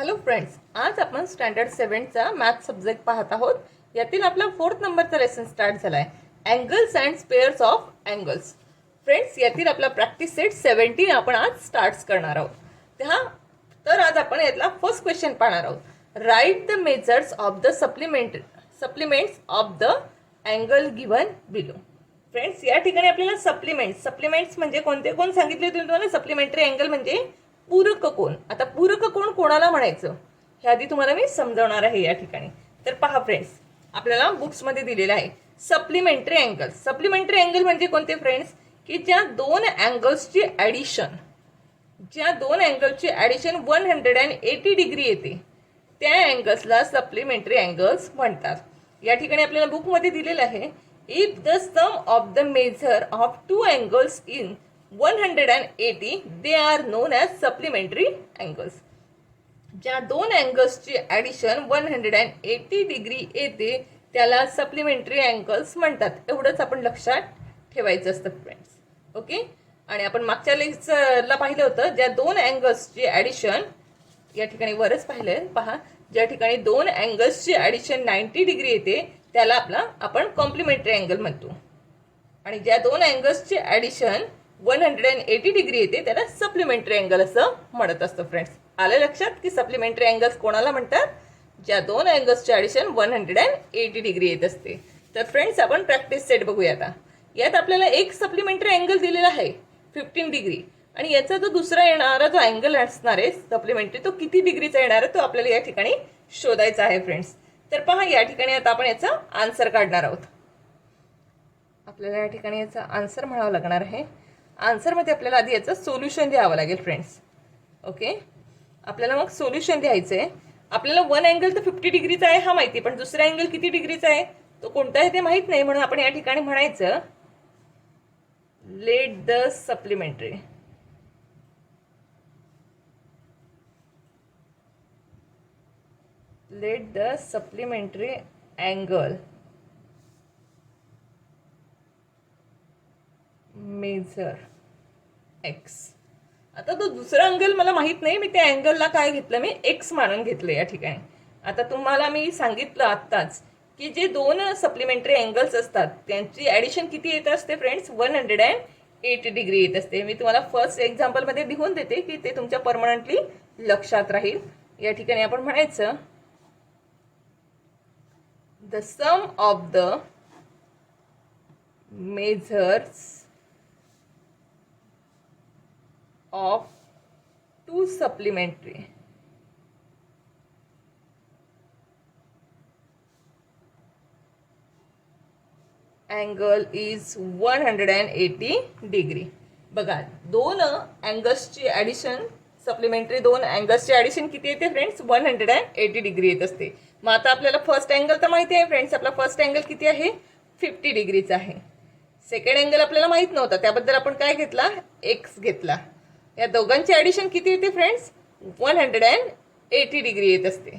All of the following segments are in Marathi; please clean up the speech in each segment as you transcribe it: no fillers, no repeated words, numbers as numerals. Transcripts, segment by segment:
हॅलो फ्रेंड्स, आज आपण स्टँडर्ड 7चा मॅथ सब्जेक्ट पाहत आहोत. यातील आपला 4th नंबरचा लेसन स्टार्ट झाला आहे, angles and spares of angles. Friends, यातील आपला प्रॅक्टिस सेट 17 आपण आज स्टार्ट करणार आहोत. तर आज आपण यातला फर्स्ट क्वेश्चन पाहणार आहोत. Write the measures of the supplements of the angle given below. Friends, या ठिकाणी आपल्याला सप्लिमेंट्स म्हणजे कोणते कोण सांगितले होते तुम्हाला? सप्लिमेंटरी अँगल म्हणजे पूरक कोण. आता पूरक कोण कोणाला म्हणायचं हे आधी तुम्हाला मी समजावणार आहे या ठिकाणी. तर पहा फ्रेंड्स, आपल्याला बुक्स मध्ये दिलेलं आहे सप्लिमेंटरी अँगल. सप्लिमेंटरी अँगल म्हणजे कोणते फ्रेंड्स? की ज्या दोन अँगल्सची ॲडिशन 180 डिग्री येते त्या अँगल्सला सप्लिमेंटरी अँगल्स म्हणतात. या ठिकाणी आपल्याला बुक मध्ये दिलेलं आहे, if the sum of the measure of two angles in 180 they are known as supplementary angles. ज्या दोन अँगल्सची ॲडिशन 180 डिग्री येते त्याला सप्लिमेंटरी अँगल्स म्हणतात. एवढंच आपण लक्षात ठेवायचं असतं फ्रेंड्स. ओके. आणि आपण मागच्या लेक्चरला पाहिलं होतं, ज्या दोन अँगल्सची ॲडिशन या ठिकाणी वरच पाहिलंय पहा, ज्या ठिकाणी दोन अँगल्सची ॲडिशन 90 डिग्री येते त्याला आपण कॉम्प्लिमेंटरी अँगल म्हणतो. आणि ज्या दोन अँगल्सची ॲडिशन 180 डिग्री येते त्याला सप्लिमेंटरी अँगल असं म्हणत असतं. फ्रेंड्स, आलं लक्षात की सप्लिमेंटरी अँगल्स कोणाला म्हणतात? ज्या दोन अँगल्सचे ॲडिशन 180 डिग्री येत असते. तर फ्रेंड्स, आपण प्रॅक्टिस सेट बघूया आता. यात आपल्याला एक सप्लिमेंटरी अँगल दिलेला आहे 15 डिग्री, आणि याचा जो दुसरा येणारा जो अँगल असणार आहे सप्लिमेंटरी तो किती डिग्रीचा येणार आहे तो आपल्याला या ठिकाणी शोधायचा आहे फ्रेंड्स. तर पहा, या ठिकाणी आता आपण याचा आन्सर काढणार आहोत. आपल्याला या ठिकाणी याचा आन्सर म्हणावं लागणार आहे. आन्सरमध्ये आपल्याला आधी याचं सोल्युशन द्यावं लागेल फ्रेंड्स. ओके. आपल्याला मग सोल्युशन द्यायचं आहे. आपल्याला वन अँगल तर 50 डिग्रीचा आहे हा माहिती, पण दुसरा अँगल किती डिग्रीचा आहे तो कोणता आहे ते माहीत नाही. म्हणून आपण या ठिकाणी म्हणायचं, late the supplementary angle measure x. आता तो दुसरा अँगल मला माहित नाही, मी त्या अँगलला काय घेतलं, मी एक्स मानून घेतलं या ठिकाणी. आता तुम्हाला मी सांगितलं आत्ताच की जे दोन सप्लिमेंटरी अँगल्स असतात त्यांची ॲडिशन किती येत असते फ्रेंड्स? 180 डिग्री येत असते. मी तुम्हाला फर्स्ट एक्झाम्पलमध्ये लिहून देते की ते तुमच्या परमनंटली लक्षात राहील. या ठिकाणी आपण म्हणायचं, the sum of the measures of two supplementary angle is 180 degree. बघा, दोन अँगल्सची ॲडिशन सप्लिमेंटरी दोन अँगल्सची ॲडिशन किती येते फ्रेंड्स? 180 डिग्री येत असते. मग आता आपल्याला फर्स्ट अँगल तर माहिती आहे फ्रेंड्स, आपला फर्स्ट अँगल किती आहे? 50 डिग्रीचा आहे. सेकंड अँगल आपल्याला माहित नव्हता, त्याबद्दल आपण काय घेतला? एक्स घेतला. या दोघांची ॲडिशन किती येते फ्रेंड्स? 180 डिग्री येत असते.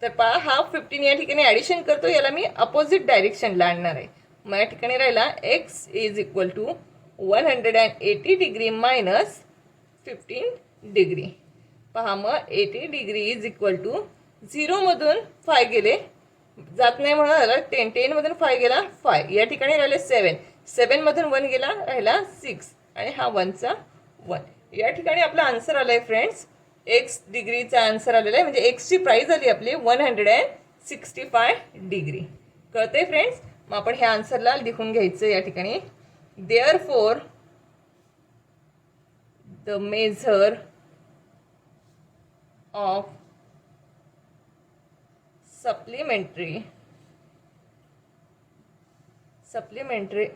तर पहा, हा 15 या ठिकाणी ॲडिशन करतो, याला मी अपोजिट डायरेक्शनला आणणार आहे. मग या ठिकाणी राहिला x is equal to 180 degree minus 15 degree. पहा, मग 80 डिग्री इज इक्वल टू 0 मधून 5 गेले, जात नाही म्हणून राहिला 10 मधून 5 गेला 5, या ठिकाणी राहिले 7 मधून 1 गेला राहिला 6, आणि हा 1चा 1. या ठिकाणी आपला आन्सर आलाय फ्रेंड्स, एक्स डिग्रीचा आन्सर आलेला आहे. म्हणजे एक्सची प्राइस आली आपली 165 डिग्री. कळतंय फ्रेंड्स? मग आपण ह्या आन्सरला लिहून घ्यायचं या ठिकाणी, therefore the measure of supplementary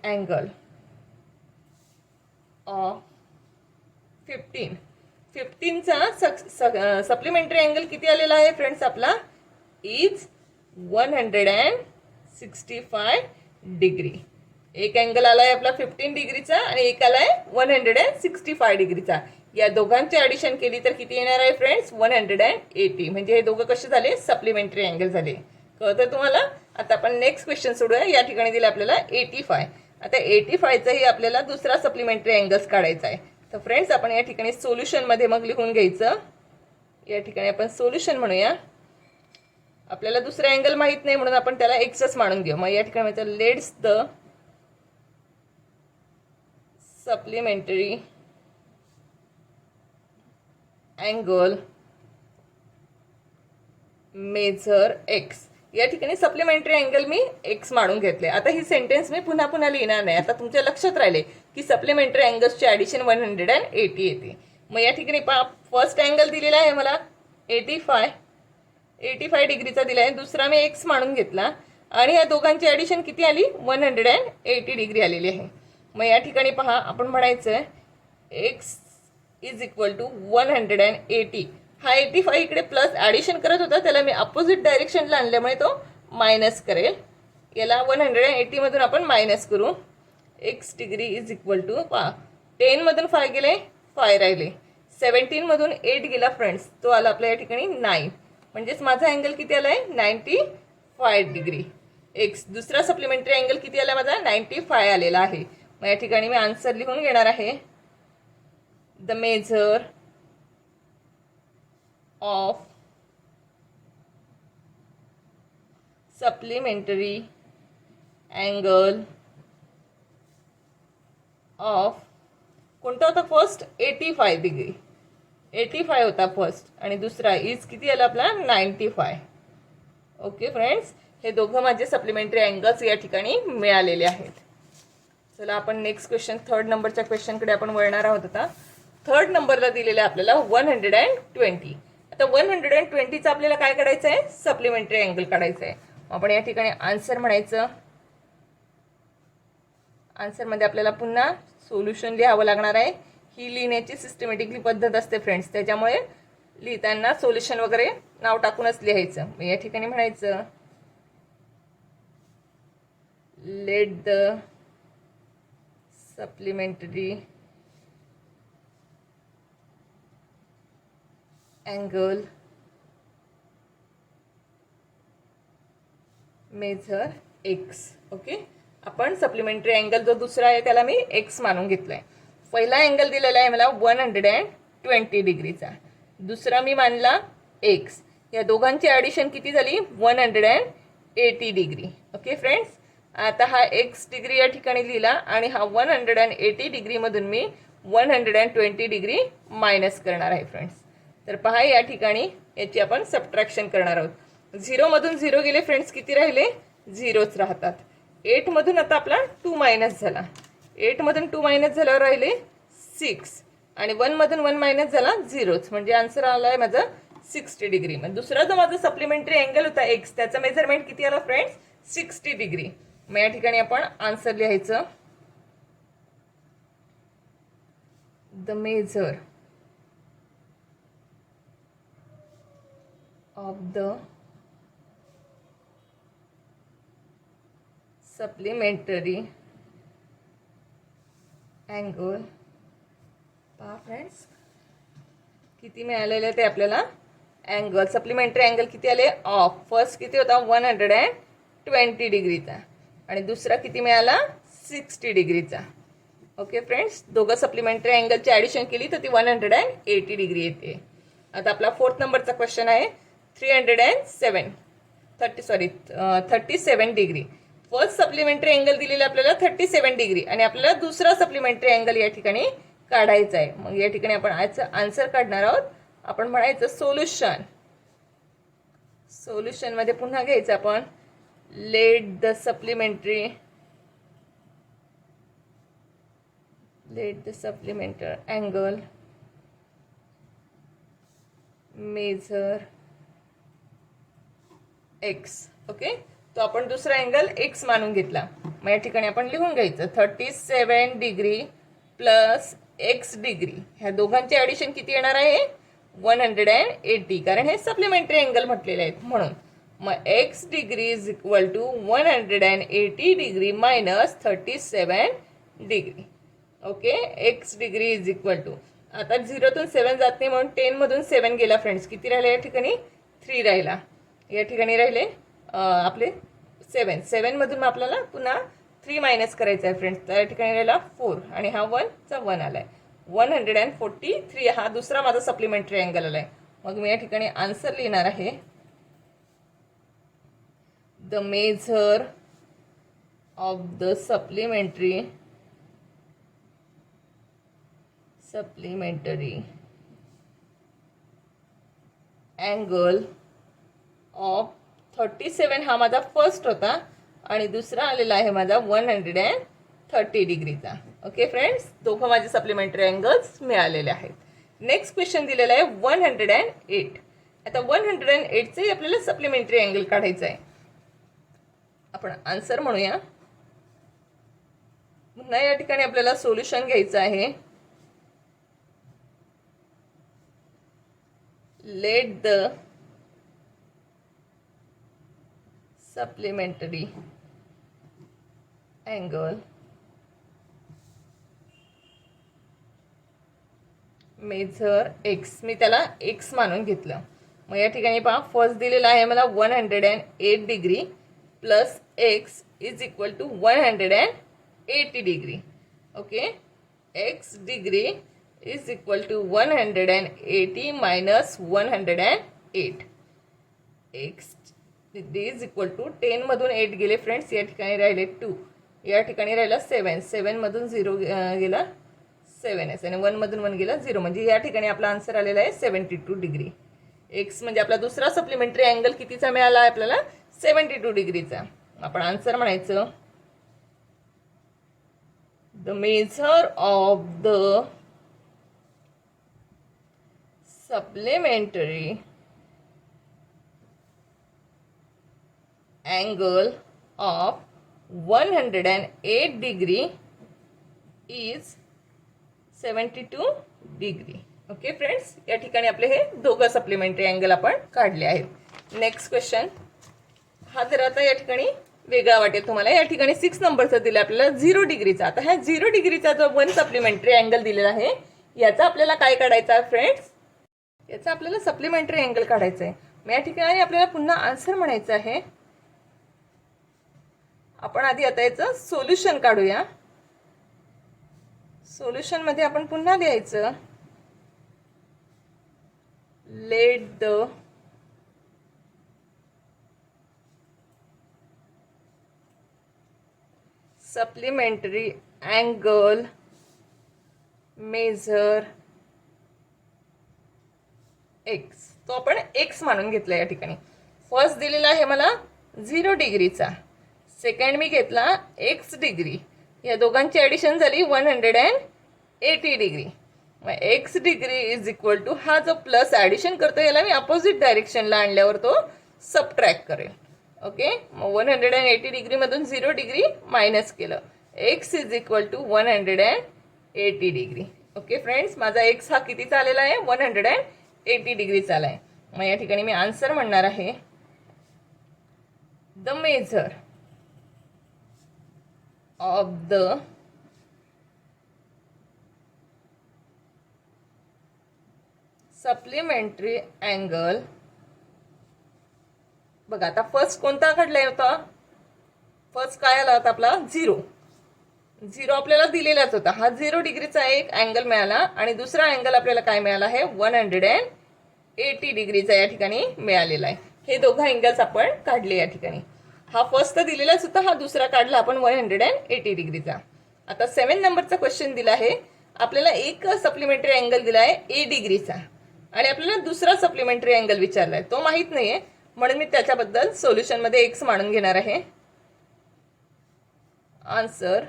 angle of 15चा सप्लिमेंटरी अँगल किती आलेला आहे फ्रेंड्स? आपला इज 165 डिग्री. एक अँगल आलाय आपला 15 डिग्रीचा आणि एक आलाय 165 डिग्रीचा. या दोघांची ॲडिशन केली तर किती येणार आहे फ्रेंड्स? 180. म्हणजे हे दोघं कसे झाले? सप्लिमेंटरी अँगल झाले. कळतं तुम्हाला? आता आपण नेक्स्ट क्वेश्चन सोडूया. या ठिकाणी दिलं आपल्याला 85. आता 85चाही आपल्याला दुसरा सप्लिमेंटरी अँगल्स काढायचा आहे. तर फ्रेंड्स, आपण या ठिकाणी सोल्युशन मध्ये मग लिहून घ्यायचं, या ठिकाणी आपण सोल्युशन म्हणूया. आपल्याला दुसरा अँगल माहित नाही म्हणून आपण त्याला एक्सच मानून घेऊ. मग या ठिकाणी म्हणतो let's the supplementary angle measure x. या ठिकाणी सप्लिमेंटरी अँगल मी एक्स मानून घेतले. आता ही सेंटेन्स मी पुन्हा पुन्हा लिहिणार नाही. आता तुमच्या लक्षात राहिले की सप्लिमेंटरी अँगल्सचे ॲडिशन 180 येते. मग या ठिकाणी फर्स्ट अँगल दिलेला आहे मला 85 डिग्रीचा दिला आहे. दुसरा मी एक्स मानून घेतला आणि या दोघांची ॲडिशन किती आली 180 डिग्री आलेली आहे. मग या ठिकाणी पहा आपण म्हणायचं एक्स इज इक्वल टू 180. हा 85 इकडे प्लस ॲडिशन करत होता, त्याला मी अपोजिट डायरेक्शनला आणल्यामुळे तो मायनस करेल. याला 180 मधून आपण मायनस करू. X degree is equal to 10 मधून 5 गेले 5 राहिले. 17 मधून 8 गेला फ्रेंड्स, तो आला आपल्या या ठिकाणी 9. म्हणजेच माझा अँगल किती आला आहे 95 डिग्री. एक्स दुसरा सप्लिमेंटरी अँगल किती आला माझा 95 आलेला आहे. मग या ठिकाणी मी आन्सर लिहून घेणार आहे. The measure of supplementary angle of कोणता होता फर्स्ट 85 डिग्री 85 होता फर्स्ट आणि दुसरा इज किती आला आपला 95. ओके फ्रेंड्स, हे दोघं माझे सप्लिमेंटरी अँगल्स या ठिकाणी मिळालेले आहेत. चला आपण नेक्स्ट क्वेश्चन थर्ड नंबरच्या क्वेश्चनकडे आपण वळणार आहोत. आता थर्ड नंबरला दिलेलं आहे आपल्याला 120. आता 120चा आपल्याला काय काढायचं आहे सप्लिमेंटरी अँगल काढायचं आहे. आपण या ठिकाणी आन्सर म्हणायचं. आन्सरमध्ये आपल्याला पुन्हा सोल्युशन लिहावं लागणार आहे. ही लिहिण्याची सिस्टमॅटिकली पद्धत असते फ्रेंड्स, त्याच्यामुळे लिहिताना सोल्युशन वगैरे नाव टाकूनच लिहायचं. या ठिकाणी म्हणायचं late the supplementary angle measure x. Okay, आपण सप्लिमेंटरी अँगल जो दुसरा आहे त्याला मी एक्स मानून घेतलाय. पहिला अँगल दिलेला आहे मला 120 डिग्रीचा, दुसरा मी मानला एक्स. या दोघांची ॲडिशन किती झाली 180 डिग्री. ओके फ्रेंड्स, आता हा एक्स डिग्री या ठिकाणी लिहिला आणि हा 180 डिग्रीमधून मी 120 डिग्री मायनस करणार आहे फ्रेंड्स. तर पहा या ठिकाणी याची आपण सबट्रॅक्शन करणार आहोत. 0 मधून 0 गेले फ्रेंड्स, किती राहिले 0च राहतात. 8 मधून आता आपला 2 मायनस झाला. 8 मधून 2 मायनस झाल्यावर राहिले 6 आणि 1 मधून 1 मायनस झाला 0च. म्हणजे आन्सर आला आहे माझा 60 डिग्री. मग दुसरा जो माझा सप्लिमेंटरी अँगल होता एक्स, त्याचा मेजरमेंट किती आला फ्रेंड्स 60 डिग्री. मग या ठिकाणी आपण आन्सर लिहायचं. The measure of the supplementary angle. पहा फ्रेंड्स किती मिळालेले ते आपल्याला अँगल सप्लिमेंटरी अँगल किती आले ऑफ. फर्स्ट किती होता 120 डिग्रीचा आणि दुसरा किती मिळाला 60 डिग्रीचा. ओके फ्रेंड्स, दोघं सप्लिमेंटरी अँगलची ॲडिशन केली तर ती 180 डिग्री येते. आता आपला फोर्थ नंबरचा क्वेश्चन आहे 37 डिग्री. फर्स्ट सप्लिमेंटरी अँगल दिलेला आपल्याला 37 डिग्री आणि आपल्याला दुसरा सप्लिमेंटरी अँगल या ठिकाणी काढायचा आहे. मग या ठिकाणी आपण आन्सर काढणार आहोत. आपण म्हणायचं सोल्युशन. सोल्युशन मध्ये पुन्हा घ्यायचं आपण late the supplementary angle measure x. Okay, तो आपण दुसरा अँगल एक्स मानून घेतला. मग या ठिकाणी आपण लिहून घ्यायचं 37 डिग्री प्लस एक्स डिग्री. ह्या दोघांचे ॲडिशन किती येणार आहे 180, कारण हे सप्लिमेंटरी अँगल म्हटलेले आहेत म्हणून. मग x degree is equal to 180 degree minus 37 degree. Okay, x degree is equal to आता 0तून 7 जात नाही म्हणून 10 मधून 7 गेला फ्रेंड्स. किती राहिले या ठिकाणी 3 राहिला. या ठिकाणी राहिले आपले 7 मधून आपल्याला पुन्हा 3 मायनस करायचं आहे फ्रेंड्स. तर या ठिकाणी राहिला 4 आणि हा 1चा 1 आलाय 143. हा दुसरा माझा सप्लिमेंटरी अँगल आलाय मग मी या ठिकाणी आन्सर लिहिणार आहे. The measure of the supplementary angle of 37 हा माझा फर्स्ट होता आणि दुसरा आलेला आहे माझा 130 डिग्रीचा. ओके फ्रेंड्स, दोघं माझे सप्लिमेंटरी अँगल्स मिळालेले आहेत. नेक्स्ट क्वेश्चन दिलेला आहे 108. आता 108चे आपल्याला सप्लिमेंटरी अँगल काढायचं आहे. आपण आन्सर म्हणूया. पुन्हा या ठिकाणी आपल्याला सोल्युशन घ्यायचं आहे. Let the supplementary angle measure x. मी त्याला एक्स मानून घेतलं. मग या ठिकाणी पहा, फर्स्ट दिलेला आहे मला 108 degree plus x is equal to 180 degree. Okay, x degree is equal to 180 minus 108. X degree is equal to 10 मधून 8 गेले फ्रेंड्स, या ठिकाणी राहिले 2, या ठिकाणी राहिला 7, 7 मधून 0 गेला 7s आणि 1 मधून 1 गेला 0, म्हणजे या ठिकाणी आपला आन्सर आलेला आहे 72 डिग्री. एक्स म्हणजे आपला दुसरा सप्लिमेंटरी अँगल कितीचा मिळाला आहे आपल्याला? 72 डिग्रीचा. आपण आन्सर म्हणायचं the measure of the supplementary angle of 108 degree is 72 degree. Okay friends, या ठिकाणी आपले हे दोघं सप्लिमेंटरी अँगल आपण काढले आहेत. नेक्स्ट क्वेश्चन हा जर आता या ठिकाणी वेगळा वाटेल तुम्हाला. या ठिकाणी 6 नंबरचा दिला आपल्याला 0 डिग्रीचा. आता ह्या 0 डिग्रीचा जो 1 सप्लिमेंटरी अँगल दिलेला आहे याचा आपल्याला काय काढायचा आहे फ्रेंड्स? याचा आपल्याला सप्लिमेंटरी अँगल काढायचा आहे. मग या ठिकाणी आपल्याला पुन्हा आन्सर म्हणायचं आहे. आपण आधी आता याचं सोल्युशन काढूया. सोल्युशन मध्ये आपण पुन्हा लिहायचं late the supplementary angle measure x. तो आपण एक्स मानून घेतला. या ठिकाणी फर्स्ट दिलेला आहे मला 0 डिग्रीचा, सेकंड मी घेतला एक्स डिग्री, या दोघांची ॲडिशन झाली 180 डिग्री. मग x degree is equal to हा जो प्लस ॲडिशन करतो याला मी अपोजिट डायरेक्शनला आणल्यावर तो सबट्रॅक्ट करेल. ओके, मग 180 डिग्रीमधून 0 डिग्री मायनस केलं. X is equal to 180 degree. Okay friends, माझा एक्स हा कितीचा आलेला आहे? 180 डिग्रीचा आला आहे. मग या ठिकाणी मी आन्सर म्हणणार आहे the measure of the supplementary angle. बघा आता फर्स्ट कोणता काढला होता? फर्स्ट काय आला होता आपला? 0 आपल्याला दिलेलाच होता. हा 0 डिग्रीचा एक अँगल मिळाला आणि दुसरा अँगल आपल्याला काय मिळाला आहे? 180 डिग्रीचा या ठिकाणी मिळालेला आहे. हे दोघं अँगल्स आपण काढले या ठिकाणी. हा फर्स्ट दिलेलाच होता, हा दुसरा काढला आपण 180 डिग्रीचा. आता 7 नंबरचा क्वेश्चन दिला आहे. आपल्याला एक सप्लिमेंटरी अँगल दिला आहे A डिग्रीचा आणि आपल्याला दुसरा सप्लिमेंटरी अँगल विचारला आहे, तो माहित नाहीये, म्हणून मी त्याच्याबद्दल सोल्युशन मध्ये एक्स मानून घेणार आहे. Answer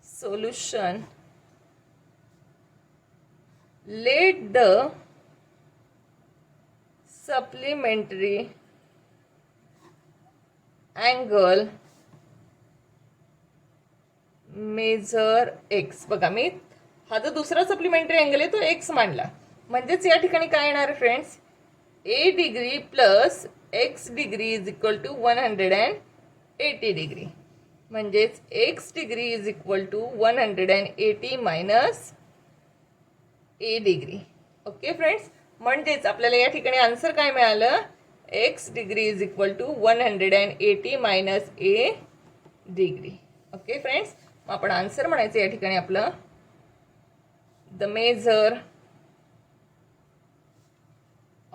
solution late the supplementary angle measure x. बघा मी हा जो दुसरा सप्लिमेंटरी अँगल आहे तो एक्स मानला, म्हणजेच या ठिकाणी काय येणार आहे friends? A degree plus x degree is equal to 180 degree, म्हणजेच x degree is equal to 180 minus A degree. Okay friends, म्हणजेच आपल्याला या ठिकाणी आन्सर काय मिळालं? X degree is equal to 180 minus A degree. Okay friends, मग आपण आन्सर म्हणायचं या ठिकाणी आपलं the measure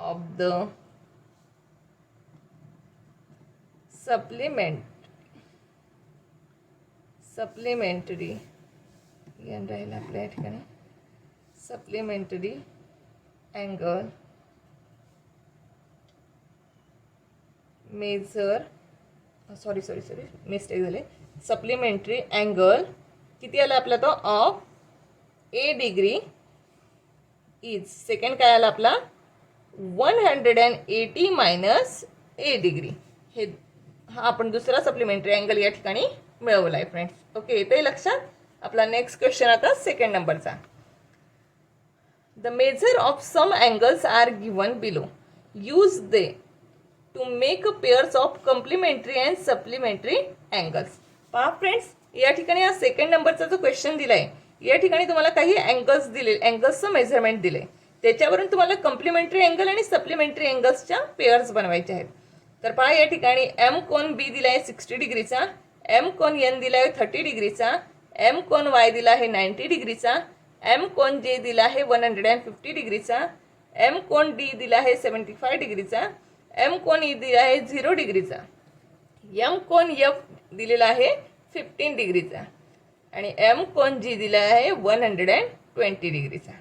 of the supplementary yan राहील आपल्या या ठिकाणी supplementary angle measure sorry mistake झाले सप्लिमेंटरी अँगल किती आला आपला तो of a degree is second काय आला आपला 180 मायनस ए डिग्री हे हा आपण दुसरा सप्लिमेंटरी अँगल या ठिकाणी मिळवला आहे फ्रेंड्स ओके येते लक्षात आपला नेक्स्ट क्वेश्चन आता सेकंड नंबरचा the measure of some angles are given below use they to make pairs of complementary and supplementary angles पहा फ्रेंड्स या ठिकाणी हा सेकंड नंबरचा जो क्वेश्चन दिलाय या ठिकाणी तुम्हाला काही अँगल्स दिले अँगल्सचं मेजरमेंट दिले त्याच्यावरून तुम्हाला कॉम्प्लिमेंटरी अँगल आणि सप्लिमेंटरी अँगल्सच्या पेअर्स बनवायचे आहेत तर पहा या ठिकाणी एम कोन बी दिलाय 60 डिग्रीचा एम कोन एन दिलाय 30 डिग्रीचा एम कोन वाय दिला आहे 90 डिग्रीचा एम कोन जे दिला आहे 150 डिग्रीचा एम कोन डी दिला आहे 75 डिग्रीचा एम कोन ई दिला आहे 0 डिग्रीचा एम कोन एफ दिलेला आहे 15 डिग्रीचा आणि एम कोन जी दिला आहे 120 डिग्रीचा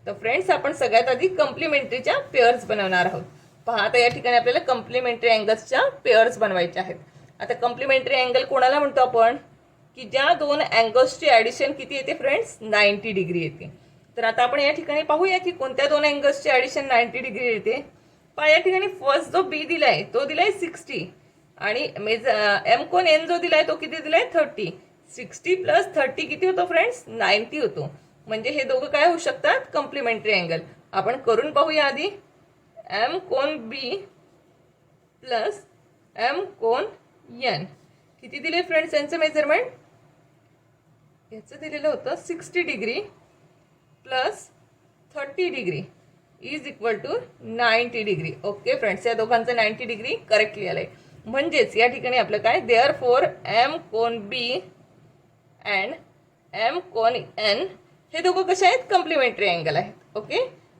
तर फ्रेंड्स आपण सगळ्यात आधी कॉम्प्लिमेंटरीच्या पेअर्स बनवणार आहोत पहा आता या ठिकाणी आपल्याला कॉम्प्लिमेंटरी अँगल्सच्या पेअर्स बनवायचे आहेत आता कॉम्प्लिमेंटरी अँगल कोणाला म्हणतो आपण की ज्या दोन अँगल्सची ॲडिशन किती येते फ्रेंड्स 90 डिग्री येते तर आता आपण या ठिकाणी पाहूया की कोणत्या दोन अँगल्सची ॲडिशन 90 डिग्री येते पहा या ठिकाणी फर्स्ट जो बी दिलाय तो दिलाय 60 आणि एम कोन एन जो दिलाय तो किती दिलाय 30 60 प्लस 30 किती होतो फ्रेंड्स 90 होतो म्हणजे हे दोघं काय होऊ शकतात कॉम्प्लिमेंटरी अँगल आपण करून पाहूया आधी एम कोन बी प्लस एम कोन एन किती दिले फ्रेंड्स यांचं मेजरमेंट याचं दिलेलं होतं 60 degree plus 30 degree is equal to 90 degree okay friends या दोघांचं 90 डिग्री करेक्टली आलंय म्हणजेच या ठिकाणी आपलं काय देअर फोर एम कोन बी अँड एम कोन एन हे दोघं कसे आहेत कॉम्प्लिमेंटरी अँगल आहेत ओके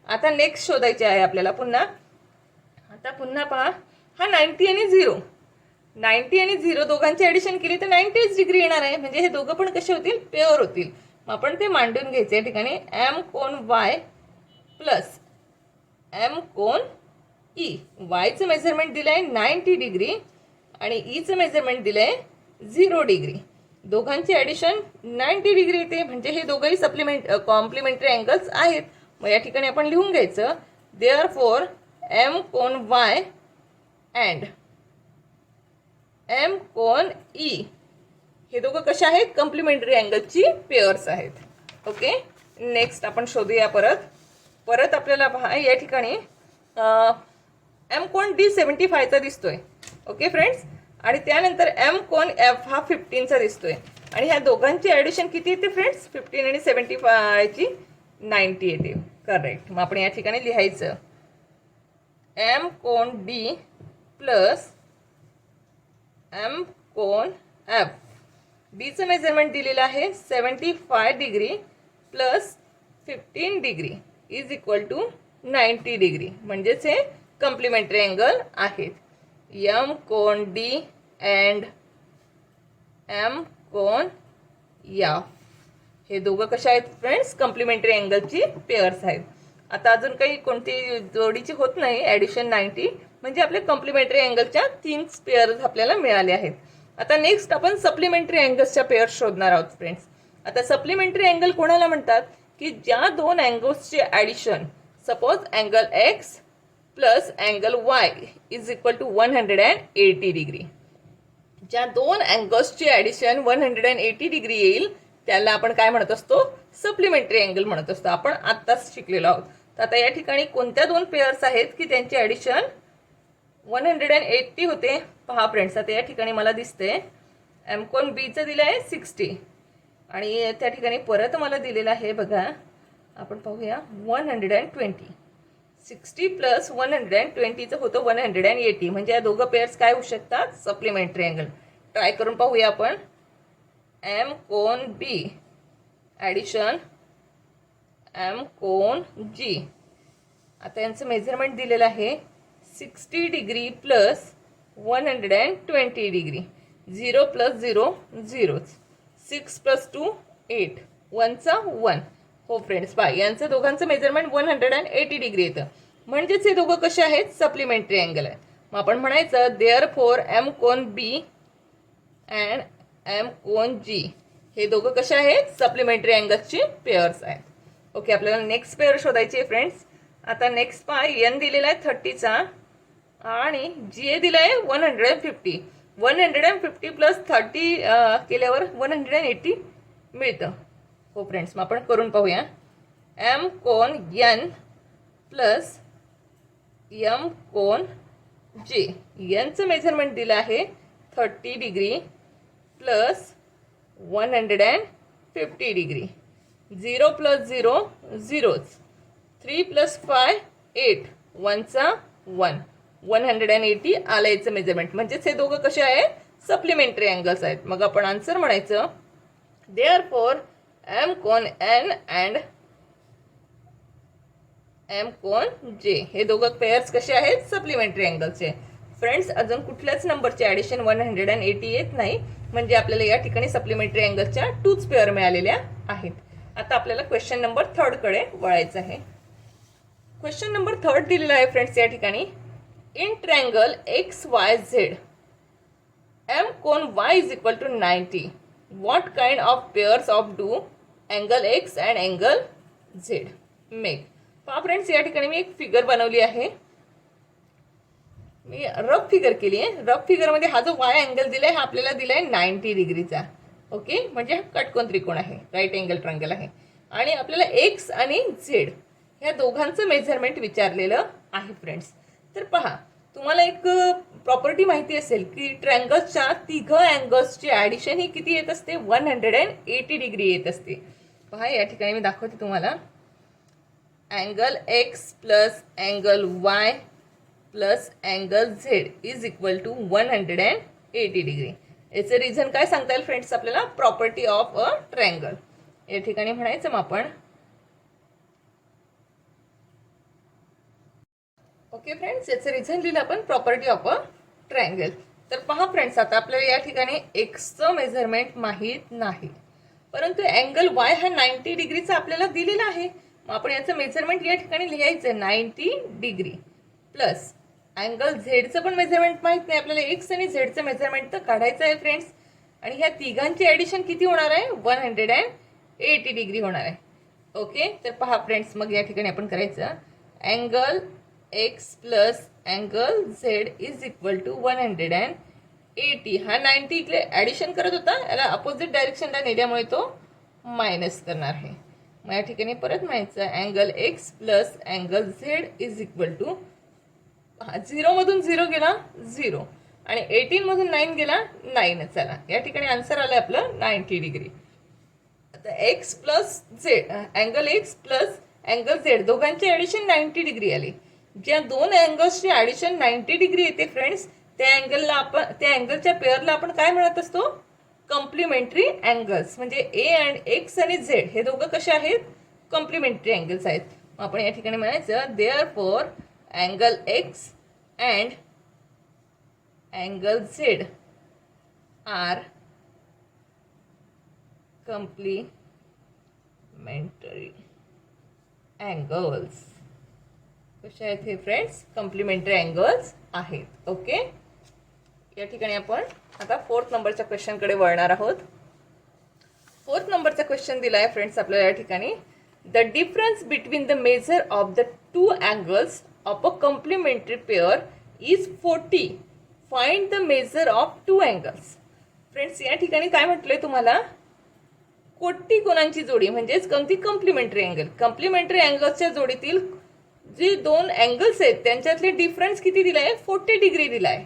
आता नेक्स्ट शोधायचे आहे आपल्याला पुन्हा आता पुन्हा पहा हा 90 आणि 0 90 आणि 0 दोघांची ॲडिशन केली तर 90 डिग्री येणार आहे म्हणजे हे दोघं पण कसे होतील पेअर होतील मग आपण ते मांडून घ्यायचे या ठिकाणी एम कोन वाय प्लस एम कोन ई वायचं मेजरमेंट दिलंय 90 डिग्री आणि ईचं मेजरमेंट दिलंय 0 डिग्री दोघांची ॲडिशन 90 डिग्री येते म्हणजे हे दोघंही कॉम्प्लिमेंटरी अँगल्स आहेत मग या ठिकाणी आपण लिहून घ्यायचं देअर फोर एम कोन वाय अँड एम कोन ई हे दोघं कशा आहेत कॉम्प्लिमेंटरी अँगलची पेअर्स आहेत ओके नेक्स्ट आपण शोधूया परत आपल्याला पहा या ठिकाणी एम कोन डी 75चा दिसतोय ओके फ्रेंड्स आणि त्यानंतर एम कोन एफ हा 15चा दिसतोय आणि ह्या दोघांची ॲडिशन किती येते फ्रेंड्स 15 आणि 75 ची 90 येते करेक्ट मग आपण या ठिकाणी लिहायचं एम कोन डी प्लस एम कोन एफ डीचं मेजरमेंट दिलेलं आहे 75 degree plus 15 degree is equal to 90 degree म्हणजेच हे कॉम्प्लिमेंटरी अँगल आहेत एम कोन डी अँड एम कोन एफ हे दोघं कशा आहेत फ्रेंड्स कॉम्प्लिमेंटरी अँगलची पेअर्स आहेत आता अजून काही कोणती जोडीची होत नाही ॲडिशन 90 म्हणजे आपल्या कॉम्प्लिमेंटरी अँगलच्या 3 पेअर्स आपल्याला मिळाले आहेत आता नेक्स्ट आपण सप्लिमेंटरी अँगल्सच्या पेअर्स शोधणार आहोत फ्रेंड्स आता सप्लिमेंटरी अँगल कोणाला म्हणतात की ज्या दोन अँगल्सचे addition suppose angle x plus angle y is equal to 180 degree ज्या दोन अँगल्सची ॲडिशन 180 डिग्री येईल त्याला आपण काय म्हणत असतो सप्लिमेंटरी अँगल म्हणत असतो आपण आत्ताच शिकलेलो आहोत तर आता या ठिकाणी कोणत्या दोन पेअर्स आहेत की त्यांची ॲडिशन 180 होते पहा फ्रेंड्स आता या ठिकाणी मला दिसते एम कोन बीचं दिलं आहे 60 आणि त्या ठिकाणी परत मला दिलेलं आहे बघा आपण पाहूया 120 60 प्लस 120चं होतं 180 म्हणजे या दोघं पेअर्स काय होऊ शकतात सप्लिमेंटरी अँगल ट्राय करून पाहूया आपण एम कोन बी ॲडिशन एम कोन जी आता यांचं मेजरमेंट दिलेलं आहे 60 degree plus 120 degree. 0 plus 0 झिरोच. 6 plus 2 8. 1चा 1. हो फ्रेंड्स, पहा यांचं दोघांचं मेजरमेंट 180 डिग्री येतं. म्हणजेच हे दोघं कसे आहेत, सप्लिमेंटरी अँगल आहे. मग आपण म्हणायचं देअर फोर एम कोन बी अँड एम कोन जी हे दोघं कसे आहेत, सप्लिमेंटरी अँगल्सची पेअर्स आहेत. ओके, आपल्याला नेक्स्ट पेअर शोधायची आहे फ्रेंड्स. आता नेक्स्ट पहा, एन दिलेला आहे 30चा आणि जी ए दिला आहे 150. 150 प्लस 30 केल्यावर 180 मिळतं. हो फ्रेंड्स, मग आपण करून पाहूया. एम कोन एन प्लस एम कोन जे. यांचं मेजरमेंट दिलं आहे 30 degree plus 150 degree. 0 plus 0 झिरोच. 3 plus 5 8. 1चा 1. 180 आलं याचं मेजरमेंट. म्हणजेच हे दोघं कसे आहेत, सप्लिमेंटरी अँगल्स आहेत. मग आपण आन्सर म्हणायचं देअर फोर एम कोन एन अँड एम कोन जे हे दोघं पेअर्स कसे आहेत, सप्लिमेंटरी अँगल्सचे. फ्रेंड्स, अजून कुठल्याच नंबरचे ॲडिशन 180 येत नाही. म्हणजे आपल्याला या ठिकाणी सप्लिमेंटरी अँगल्सच्या 2च पेअर मिळालेल्या आहेत. आता आपल्याला क्वेश्चन नंबर 3 कडे वळायचं आहे. क्वेश्चन नंबर 3 दिलेला आहे फ्रेंड्स या ठिकाणी. In triangle X Y Z m कोन Y is equal to 90. What kind of pairs of do angle x and angle Z make. पहा फ्रेंड्स, या ठिकाणी मी एक फिगर बनवली आहे. मी रफ फिगर केली आहे. रफ फिगरमध्ये हा जो वाय अँगल दिलाय हा आपल्याला दिलाय 90 डिग्रीचा. ओके, म्हणजे हा कटकोन त्रिकोण आहे, राईट अँगल ट्रायंगल आहे. आणि आपल्याला एक्स आणि झेड ह्या दोघांचं मेजरमेंट विचारलेलं आहे फ्रेंड्स. तर पहा, तुम्हाला एक प्रॉपर्टी माहिती असेल की ट्रायंगल्सच्या तिघ अँगल्सची ॲडिशन ही किती येत असते, 180 डिग्री येत असते. पहा, या ठिकाणी मी दाखवते तुम्हाला. Angle x plus angle y plus angle z is equal to 180 degree. याचं रिझन काय सांगता येईल फ्रेंड्स आपल्याला, प्रॉपर्टी ऑफ अ ट्रायंगल. या ठिकाणी म्हणायचं मग आपण. ओके फ्रेंड्स, याचं रिझन लिहिलं आपण प्रॉपर्टी ऑफ अ ट्रायंगल. तर पहा फ्रेंड्स, आता आपल्याला या ठिकाणी एक्सचं मेजरमेंट माहीत नाही, परंतु अँगल वाय हा 90 डिग्रीचा आपल्याला दिलेला आहे. मग आपण याचं मेजरमेंट या ठिकाणी लिहायचं 90 डिग्री प्लस अँगल झेडचं पण मेजरमेंट माहीत नाही आपल्याला. एक्स आणि झेडचं मेजरमेंट तर काढायचं आहे फ्रेंड्स. आणि ह्या तिघांची ॲडिशन किती होणार आहे, 180 डिग्री होणार आहे. ओके, तर पहा फ्रेंड्स, मग या ठिकाणी आपण करायचं angle x plus angle z is equal to 180. हा 90 इकडे ॲडिशन करत होता, याला अपोजिट डायरेक्शनला नेल्यामुळे तो मायनस करणार आहे. मग या ठिकाणी परत म्हणायचं angle x plus angle z is equal to 0 मधून 0 गेला 0 आणि 18 मधून 9 गेला 9. चला, या ठिकाणी आन्सर आलं आपलं 90 डिग्री. आता x plus Z, angle x plus angle Z दोघांची ॲडिशन 90 डिग्री आली. ज्या दोन अँगल्सची ॲडिशन 90 डिग्री येते फ्रेंड्स, त्या अँगलच्या पेअरला आपण काय म्हणत असतो, कॉम्प्लिमेंटरी अँगल्स. म्हणजे ए अँड एक्स आणि झेड हे दोघं कसे आहेत, कॉम्प्लिमेंटरी अँगल्स आहेत. मग आपण या ठिकाणी म्हणायचं therefore angle x and angle z are complementary angles. कसे आहेत हे फ्रेंड्स, कॉम्प्लिमेंटरी अँगल्स आहेत. ओके, या ठिकाणी आपण आता 4th नंबरच्या क्वेश्चनकडे वळणार आहोत. 4th नंबरचा क्वेश्चन दिला आहे फ्रेंड्स आपल्याला या ठिकाणी. The difference between the measure of the 2 angles of a complementary pair is 40. Find the measure of 2 angles. Friends, या ठिकाणी काय म्हटलंय तुम्हाला, कोटी कोणांची जोडी म्हणजेच कोणती, कॉम्प्लिमेंटरी अँगल. कॉम्प्लिमेंटरी अँगल्सच्या जोडीतील जे 2 अँगल्स आहेत त्यांच्यातले डिफरन्स किती दिलाय, 40 डिग्री दिलाय.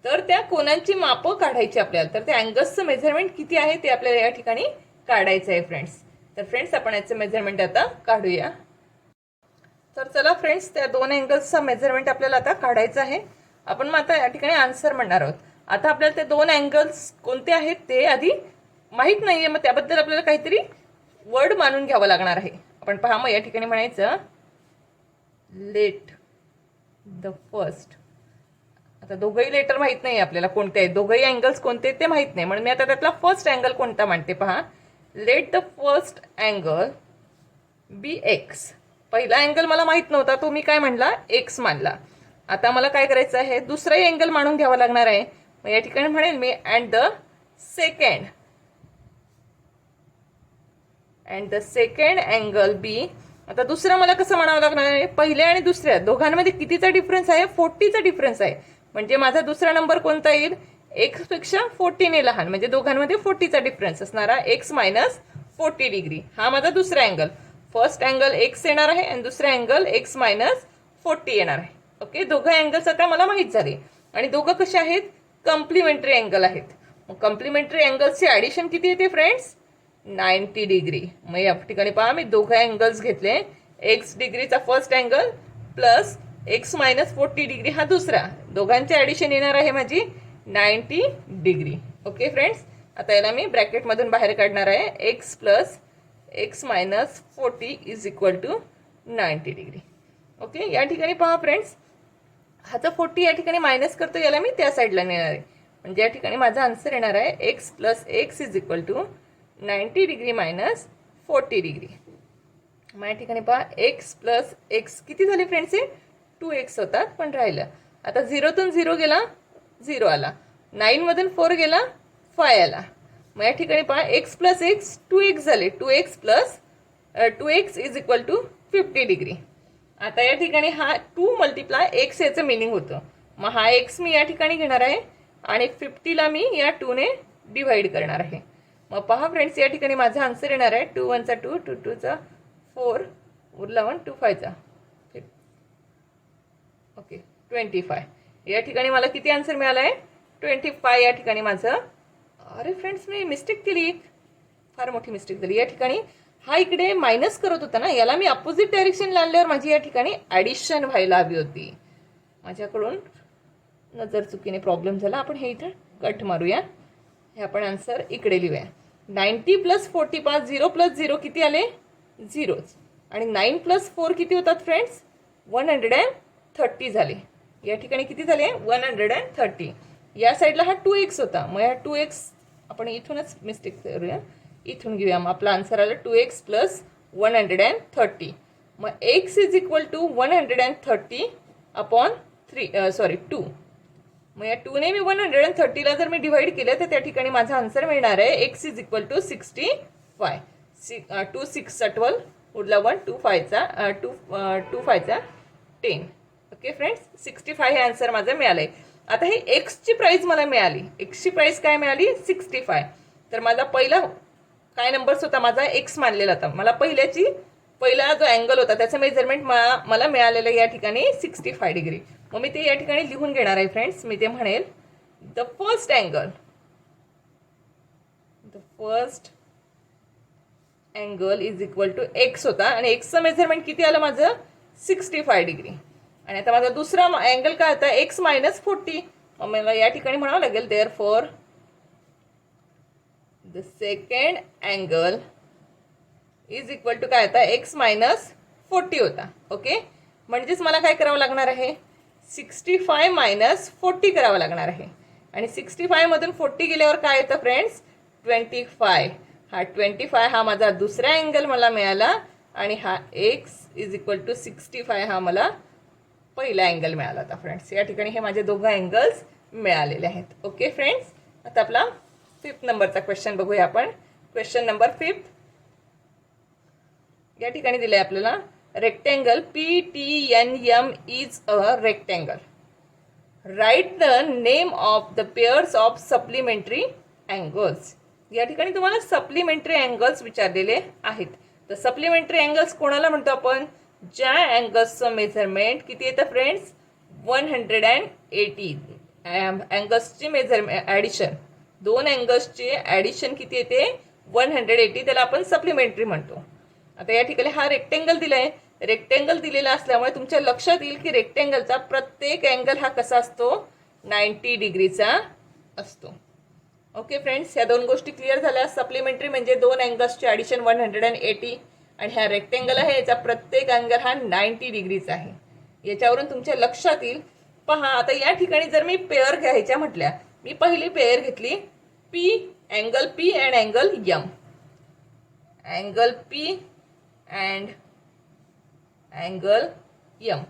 तर त्या कोणांची मापं काढायची आपल्याला. तर त्या अँगल्सचं मेजरमेंट किती आहे ते आपल्याला या ठिकाणी काढायचं आहे फ्रेंड्स. तर फ्रेंड्स, आपण याचं मेजरमेंट आता काढूया. तर चला फ्रेंड्स, त्या 2 अँगल्सचं मेजरमेंट आपल्याला आता काढायचं आहे. आपण मग आता या ठिकाणी आन्सर म्हणणार आहोत. आता आपल्याला ते 2 अँगल्स कोणते आहेत ते आधी माहीत नाही आहे, मग त्याबद्दल आपल्याला काहीतरी वर्ड मानून घ्यावं लागणार आहे. आपण पहा, मग या ठिकाणी म्हणायचं लेट द फर्स्ट, आता दोघंही लेटर माहित नाही आपल्याला कोणते आहेत, दोघंही अँगल्स कोणते ते माहित नाही, म्हणून मी आता त्यातला फर्स्ट अँगल कोणता मानते पहा. Let the first angle be x. पहिला अँगल मला माहित नव्हता, तो मी काय म्हणला, एक्स मानला. आता मला काय करायचं आहे, दुसराही अँगल मानून घ्यावा लागणार आहे. मग या ठिकाणी म्हणेल मी अँड द सेकंड अँगल बी. आता दुसरं मला कसं म्हणावं लागणार आहे, पहिल्या आणि दुसऱ्या दोघांमध्ये कितीचा डिफरन्स आहे, 40चा डिफरन्स आहे. म्हणजे माझा दुसरा नंबर कोणता येईल, एक्स पेक्षा 40 ने लहान, म्हणजे दोघांमध्ये 40चा डिफरन्स असणारा एक्स मायनस 40 डिग्री. हा माझा दुसरा अँगल. फर्स्ट अँगल एक्स येणार आहे आणि दुसरा अँगल एक्स मायनस 40 येणार आहे. ओके, दोघं अँगल्स आता मला माहीत झाले आणि दोघं कसे आहेत, कॉम्प्लिमेंटरी अँगल आहेत. मग कॉम्प्लिमेंटरी अँगल्सचे ॲडिशन किती येते फ्रेंड्स, 90 डिग्री. मग या ठिकाणी पहा मी दोघं अँगल्स घेतले, एक्स डिग्रीचा first angle plus x minus 40 degree हा दुसरा, दोघांचे ॲडिशन येणार आहे माझी 90 डिग्री. ओके फ्रेंड्स, आता याला मी ब्रॅकेटमधून बाहेर काढणार आहे, x plus x minus 40 is equal to 90 degree. Okay, या ठिकाणी पहा फ्रेंड्स, हाचा 40 या ठिकाणी मायनस करतो, याला मी त्या साईडला नेणार आहे. म्हणजे या ठिकाणी माझा आन्सर येणार आहे x plus x is equal to 90 degree minus 40 degree. मग या ठिकाणी पहा एक्स प्लस एक्स किती झाले फ्रेंड्स, हे 2x होतात पण राहिलं. आता 0तून 0 गेला, 0 आला. 9मधून 4 गेला, 5 आला. मग या ठिकाणी पहा एक्स प्लस एक्स 2x झाले, 2x plus 2x is equal to 50 degree. आता या ठिकाणी हा 2 मल्टिप्लाय एक्स याचं मिनिंग होतं. मग हा एक्स मी या ठिकाणी घेणार आहे आणि 50ला मी या 2ने डिव्हाइड करणार आहे. मग पहा फ्रेंड्स, या ठिकाणी माझा आन्सर येणार आहे 2 1 चा 2, 2 2 चा 4, उरला 1, 2 5 चा ओके 25. या ठिकाणी मला किती आन्सर मिळाला आहे, 25 या ठिकाणी माझं. अरे फ्रेंड्स, मी मिस्टेक केली, फार मोठी मिस्टेक झाली. या ठिकाणी हा इकडे मायनस करत होता ना, याला मी अपोजिट डायरेक्शन आणल्यावर माझी या ठिकाणी ॲडिशन व्हायला हवी होती. माझ्याकडून नजर चुकीने प्रॉब्लेम झाला. आपण हे इथं कट मारूया, हे आपण आन्सर इकडे लिहूया. 90 प्लस 40 पास 0 प्लस 0 किती आले, 0च. आणि 9 प्लस 4 किती होतात फ्रेंड्स, 130 झाले. या ठिकाणी किती झाले, 130. या साईडला हा 2x होता, मग या 2x आपण इथूनच मिस्टेक करूया, इथून घेऊया. मग आपला आन्सर आला 2x प्लस 130. मग x is equal to 130 upon 2. मग या 2ने मी 130ला जर मी डिवाइड केलं तर त्या ठिकाणी माझा आन्सर मिळणार आहे x इज इक्वल टू 65. 2 6 चा 12, उरला 1, 2 5 चा 2 5 चा 10. ओके फ्रेंड्स, 65 हे आन्सर माझं मिळालंय. आता हे एक्सची प्राइस मला मिळाली, एक्सची प्राइस काय मिळाली, 65. तर माझा पहिला काय नंबर्स होता, माझा एक्स मानलेला होता. मला पहिला जो अँगल होता त्याचं मेजरमेंट मला मिळालेलं या ठिकाणी 65 डिग्री. मग मी ते या ठिकाणी लिहून घेणार आहे फ्रेंड्स. मी ते म्हणेल the first angle is equal to x होता आणि एक्सचं मेजरमेंट किती आलं माझं, 65 डिग्री. आणि आता माझा दुसरा अँगल काय होता, एक्स मायनस 40. मग मला या ठिकाणी म्हणावं लागेल therefore the second angle is equal to काय होता, एक्स मायनस 40 होता. ओके, म्हणजेच मला काय करावं लागणार आहे, 65 मायनस 40 करावं लागणार आहे. आणि 65 मधून 40 गेल्यावर काय येतं फ्रेंड्स, 25. हा 25 हा माझा दुसरा अँगल मला मिळाला आणि हा एक्स इज इक्वल टू 65 हा मला पहिला अँगल मिळाला होता फ्रेंड्स. या ठिकाणी हे माझे दोघं अँगल्स मिळालेले आहेत. ओके फ्रेंड्स, आता आपला 5th नंबरचा क्वेश्चन बघूया आपण. क्वेश्चन नंबर 5 या ठिकाणी दिले आपल्याला, rectangle PTNM is a rectangle. Write the name of the pairs of supplementary angles. या ठिकाणी तुम्हाला सप्लिमेंटरी अँगल्स विचारलेले आहेत. तर सप्लिमेंटरी अँगल्स कोणाला म्हणतो आपण, ज्या अँगल्सचं मेजरमेंट किती येतं फ्रेंड्स, 180. अँगल्सची मेजरमेंट ॲडिशन, दोन अँगल्सचे ॲडिशन किती येते, 180, त्याला आपण सप्लिमेंटरी म्हणतो. आता या ठिकाणी हा रेक्टेंगल दिलाय, रेक्टेंगल दिलेला असल्यामुळे तुमच्या लक्षात येईल की रेक्टेंगलचा प्रत्येक अँगल हा कसा असतो, 90 डिग्रीचा असतो. ओके फ्रेंड्स, ह्या दोन गोष्टी क्लिअर झाल्या. सप्लिमेंटरी म्हणजे दोन अँगल्सचे ॲडिशन 180 आणि हा रेक्टेंगल आहे, याचा प्रत्येक अँगल हा 90 डिग्रीचा आहे. याच्यावरून तुमच्या लक्षात येईल. पहा आता या ठिकाणी जर मी पेअर घ्यायच्या म्हटल्या, मी पहिली पेअर घेतली P, angle P and angle M, angle P and angle M.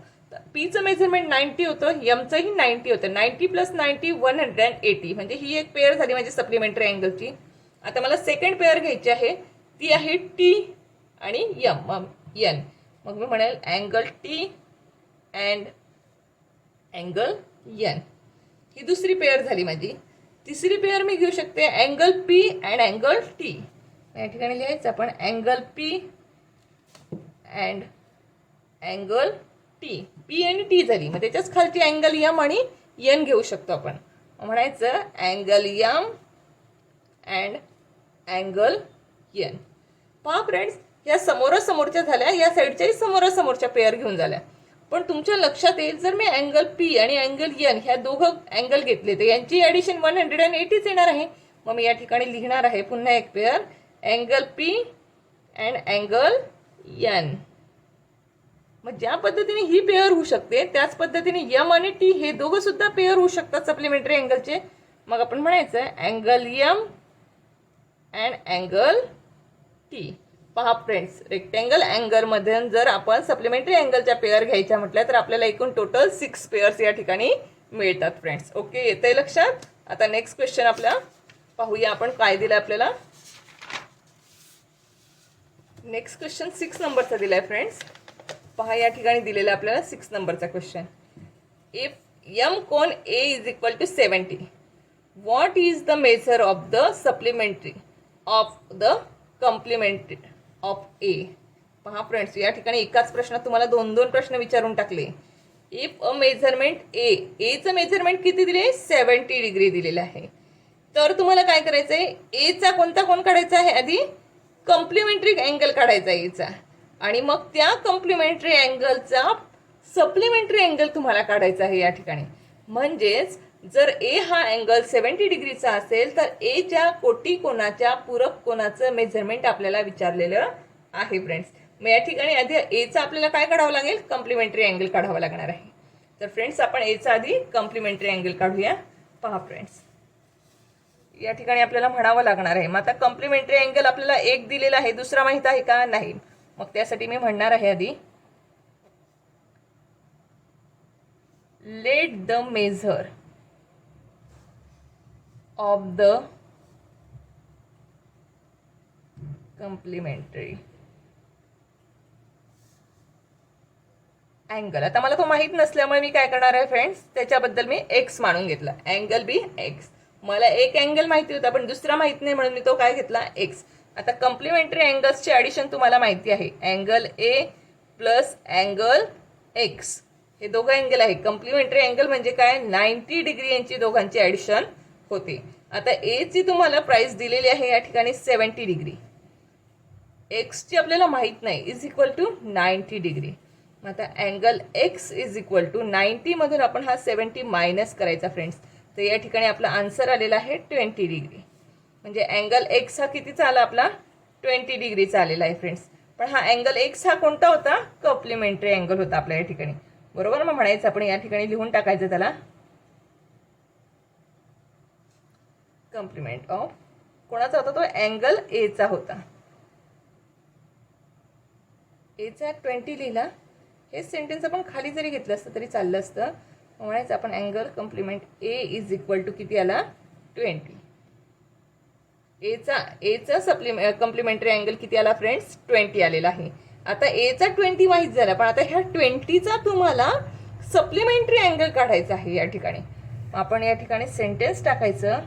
पीचं मेजरमेंट 90 होतं, यमचंही 90 होतं. 90 + 90 180, म्हणजे ही एक पेअर झाली म्हणजे सप्लिमेंटरी अँगलची. आता मला सेकंड पेअर घ्यायची आहे, ती आहे टी आणि यम यन. मग मी म्हणेल angle T and angle N. ही दुसरी पेअर झाली माझी. तिसरी पेअर मी घेऊ शकते angle P and angle T. या ठिकाणी लिहायचं आपण angle P and angle T. P आणि टी झाली, मग त्याच्याच खालची अँगल यम आणि यन घेऊ शकतो आपण. म्हणायचं angle M and angle N. पहा फ्रेंड्स, या समोरासमोरच्या झाल्या, या साईडच्याही समोरासमोरच्या पेअर घेऊन झाल्या. पण तुमच्या लक्षात येईल जर मी अँगल पी आणि अँगल यन ह्या दोघं अँगल घेतले तर यांची ॲडिशन 180च येणार आहे. मग मी या ठिकाणी लिहिणार आहे पुन्हा एक pair angle P and angle N. मग ज्या पद्धतीने ही पेअर होऊ शकते त्याच पद्धतीने यम आणि टी हे दोघं सुद्धा पेअर होऊ शकतात सप्लिमेंटरी अँगलचे. मग आपण म्हणायचं angle M and angle T. पहा फ्रेंड्स, रेक्टँगल अँगलमध्ये जर आपण सप्लिमेंटरी अँगलच्या पेअर घ्यायच्या म्हटल्या तर आपल्याला एकूण टोटल 6 पेअर्स या ठिकाणी मिळतात फ्रेंड्स. ओके, येतंय लक्षात. आता नेक्स्ट क्वेश्चन आपला पाहूया आपण काय दिलं आपल्याला. नेक्स्ट क्वेश्चन 6 नंबरचा दिलाय फ्रेंड्स. पहा या ठिकाणी दिलेला आपल्याला 6 नंबरचा क्वेश्चन. इफ यम कोन A is equal to 70, what is the measure of the supplementary of the complementary of A. पहा फ्रेंड्स, या ठिकाणी एकाच प्रश्नात तुम्हाला 2 प्रश्न विचारून टाकले. इफ अ मेजरमेंट एचं मेजरमेंट किती दिले, 70 डिग्री दिलेलं आहे. तर तुम्हाला काय करायचं आहे, एचा कोणता कोण काढायचा आहे, आधी कॉम्प्लिमेंटरी अँगल काढायचा आहे एचा, आणि मग त्या कॉम्प्लिमेंटरी अँगलचा सप्लिमेंटरी अँगल तुम्हाला काढायचा आहे या ठिकाणी. म्हणजेच जर ए हा अँगल 70 डिग्रीचा असेल तर एच्या कोटी कोनाच्या पूरक कोनाचं मेजरमेंट आपल्याला विचारलेलं आहे फ्रेंड्स. मग या ठिकाणी आधी एचा आपल्याला काय काढावं लागेल, कॉम्प्लिमेंटरी अँगल काढावं लागणार आहे. तर फ्रेंड्स आपण एचा आधी कॉम्प्लिमेंटरी अँगल काढूया. पहा फ्रेंड्स, या ठिकाणी आपल्याला म्हणावं लागणार आहे. मग आता कॉम्प्लिमेंटरी अँगल आपल्याला एक दिलेला आहे, दुसरा माहित आहे का, नाही. मग त्यासाठी मी म्हणणार आहे आधी let the measure of the complementary angle. आता मला तो माहित नसल्यामुळे मी काय करणार आहे फ्रेंड्स, त्याच्याबद्दल मी एक्स मानून घेतला, अँगल बी एक्स. मला एक अँगल माहिती होता पण दुसरा माहित नाही म्हणून मी तो काय घेतला, एक्स. आता कॉम्प्लिमेंटरी अँगल्सचे ॲडिशन तुम्हाला माहिती आहे, angle A plus angle x. हे दोघं अँगल आहे. कॉम्प्लिमेंटरी अँगल म्हणजे काय, 90 डिग्री यांची दोघांची ॲडिशन होते. आता ए ची तुम्हाला प्राइस दिलेली आहे या ठिकाणी 70 डिग्री, एक्सची आपल्याला माहित नाही, इज इक्वल टू 90 डिग्री. आता angle x is equal to 90 मधून आपण हा 70 मायनस करायचा फ्रेंड्स. तर या ठिकाणी आपला आन्सर आलेला आहे 20 डिग्री. म्हणजे अँगल एक्स हा कितीचा आला आपला, 20 डिग्रीचा आलेला आहे फ्रेंड्स. पण हा अँगल एक्स हा कोणता होता, कॉम्प्लिमेंटरी अँगल होता आपल्या या ठिकाणी, बरोबर. मग म्हणायचं आपण या ठिकाणी लिहून टाकायचं त्याला कॉम्प्लिमेंट ऑफ कोणाचा होता, तो अँगल एचा होता. एचा 20 लिहिला. हे सेंटेन्स आपण खाली जरी घेतलं असतं तरी चाललं असतं. म्हणायचं आपण angle complement A is equal to किती आला, 20. एचा कॉम्प्लिमेंटरी अँगल किती आला फ्रेंड्स, 20 आलेला आहे. आता एचा 20 माहीत झाला, पण आता ह्या 20चा तुम्हाला सप्लिमेंटरी अँगल काढायचा आहे या ठिकाणी. आपण या ठिकाणी सेंटेन्स टाकायचं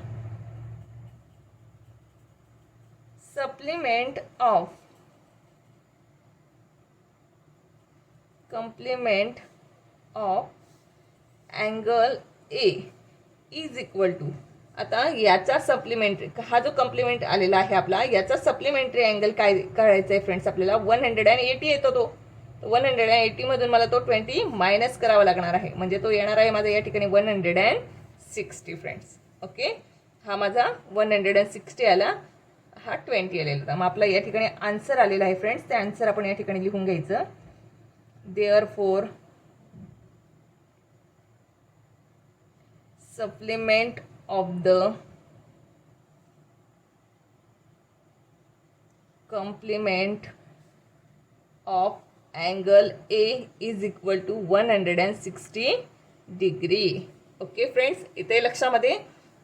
supplement of complement of angle A is equal to. आता याचा सप्लिमेंटरी, हा जो कॉम्प्लिमेंट आलेला आहे आपला, याचा सप्लिमेंटरी अँगल काय करायचा आहे फ्रेंड्स, आपल्याला 180 येतो तो. 180 मधून मला तो 20 मायनस करावा लागणार आहे, म्हणजे तो येणार आहे माझा या ठिकाणी 160 फ्रेंड्स. ओके, हा माझा 160 आला, हा 20 आलेला होता. मग आपला या ठिकाणी आन्सर आलेला आहे फ्रेंड्स. ते आन्सर आपण या ठिकाणी लिहून घ्यायचं. Therefore supplement of the complement of angle A is equal to 160 degree. Okay friends, इथे लक्षामध्ये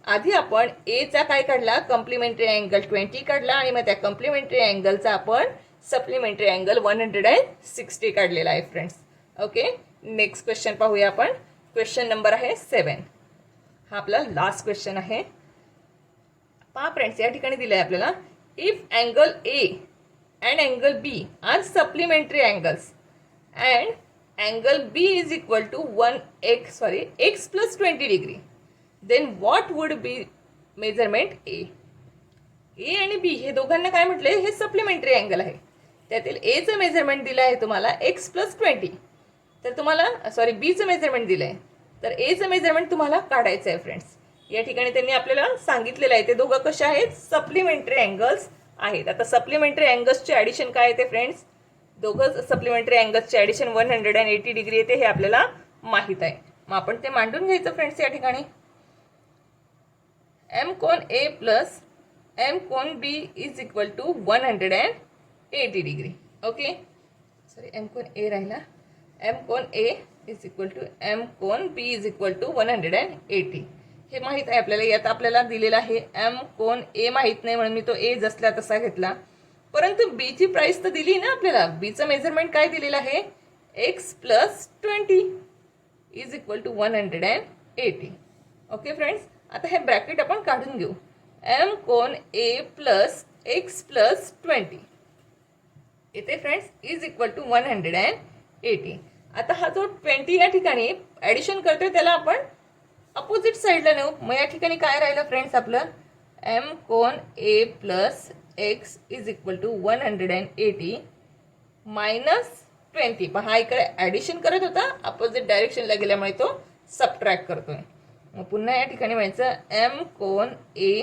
आधी आपण एचा काय काढला, कॉम्प्लिमेंटरी अँगल 20 काढला आणि मग त्या कॉम्प्लिमेंटरी अँगलचा आपण सप्लिमेंटरी अँगल 160 काढलेला आहे फ्रेंड्स. ओके, नेक्स्ट क्वेश्चन पाहूया आपण. क्वेश्चन नंबर आहे 7. हा आपला लास्ट क्वेश्चन आहे. पहा फ्रेंड्स, या ठिकाणी दिलं आहे आपल्याला, if angle A and angle B are supplementary angles and angle B is equal to x plus 20 degree, then what would be measurement A? A आणि B हे दोघांना काय म्हटले, हे सप्लिमेंटरी अँगल आहे. त्यातील A चं मेजरमेंट दिलं आहे तुम्हाला x प्लस 20, तर तुम्हाला B चं मेजरमेंट दिलं आहे, तर A चं मेजरमेंट तुम्हाला काढायचं आहे फ्रेंड्स. या ठिकाणी त्यांनी आपल्याला सांगितलेलं आहे ते दोघं कसे आहेत, सप्लिमेंटरी अँगल्स आहेत. आता सप्लिमेंटरी अँगल्सचे ॲडिशन काय येते फ्रेंड्स, दोघं सप्लिमेंटरी अँगल्सचे ॲडिशन 180 डिग्री येते, हे आपल्याला माहीत आहे. मग आपण ते मांडून घ्यायचं फ्रेंड्स. या ठिकाणी एम कोन ए प्लस एम कोन B is equal to 180 degree. Okay, sorry, M कोन ए राहिला, एम कोन A is equal to M कोन बी इज इक्वल टू 180. हे माहीत आहे आपल्याला. यात आपल्याला दिलेला आहे एम कोन ए माहीत नाही म्हणून मी तो ए जसला तसा घेतला, परंतु बी ची प्राइस तर दिली ना आपल्याला. बीचं मेजरमेंट काय दिलेलं आहे, x plus 20 is equal to 180. Okay friends, आता हे ब्रॅकेट आपण काढून घेऊ. एम कोन ए प्लस एक्स प्लस 20 येते फ्रेंड्स, इज इक्वल टू 180. आता हा जो 20 या ठिकाणी ॲडिशन करतोय त्याला आपण अपोजिट साईडला नेऊ. मग या ठिकाणी काय राहिलं फ्रेंड्स आपलं, एम कोन A plus x is equal to 180 minus 20. पण हा इकडे ॲडिशन करत होता, अपोजिट डायरेक्शनला गेल्यामुळे तो सबट्रॅक्ट करतोय. मग पुन्हा या ठिकाणी म्हणायचं एम कोन A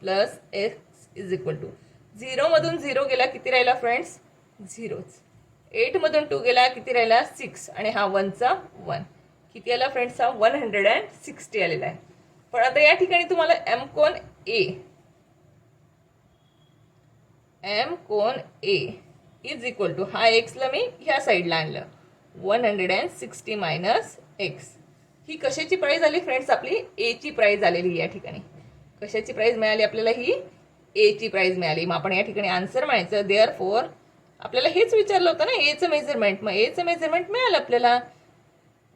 plus x is equal to 0 मधून 0 गेला, किती राहिला फ्रेंड्स, 0च. 8 मधून 2 गेला, किती राहिला, 6, आणि हा 1चा 1, किती आला फ्रेंड्स, हा 160 आलेला आहे. पण आता या ठिकाणी तुम्हाला एम कोन ए इज इक्वल टू, हा एक्सला मी ह्या साईडला आणलं, 160 मायनस एक्स. ही कशाची प्राइस आली फ्रेंड्स, आपली ए ची प्राइस आलेली. या ठिकाणी कशाची प्राइस मिळाली आपल्याला, ही ए ची प्राइस मिळाली. मग आपण या ठिकाणी आन्सर म्हणायचं, देअरफॉर आपल्याला हेच विचारलं होतं ना एचं मेजरमेंट. मग एचं मेजरमेंट मिळालं आपल्याला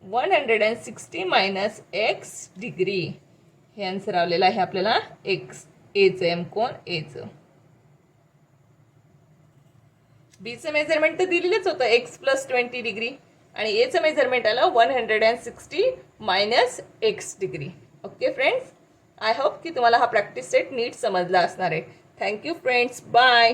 160 मायनस एक्स डिग्री. हे आन्सर आलेलं आहे आपल्याला एक्स एचं, एम कोन एचं. बीचं मेजरमेंट तर दिलेलंच होतं एक्स प्लस 20 डिग्री, आणि एचं मेजरमेंट आलं 160 minus x degree. Okay friends, I hope की तुम्हाला हा प्रॅक्टिस सेट नीट समजला असणार आहे. Thank you friends, bye.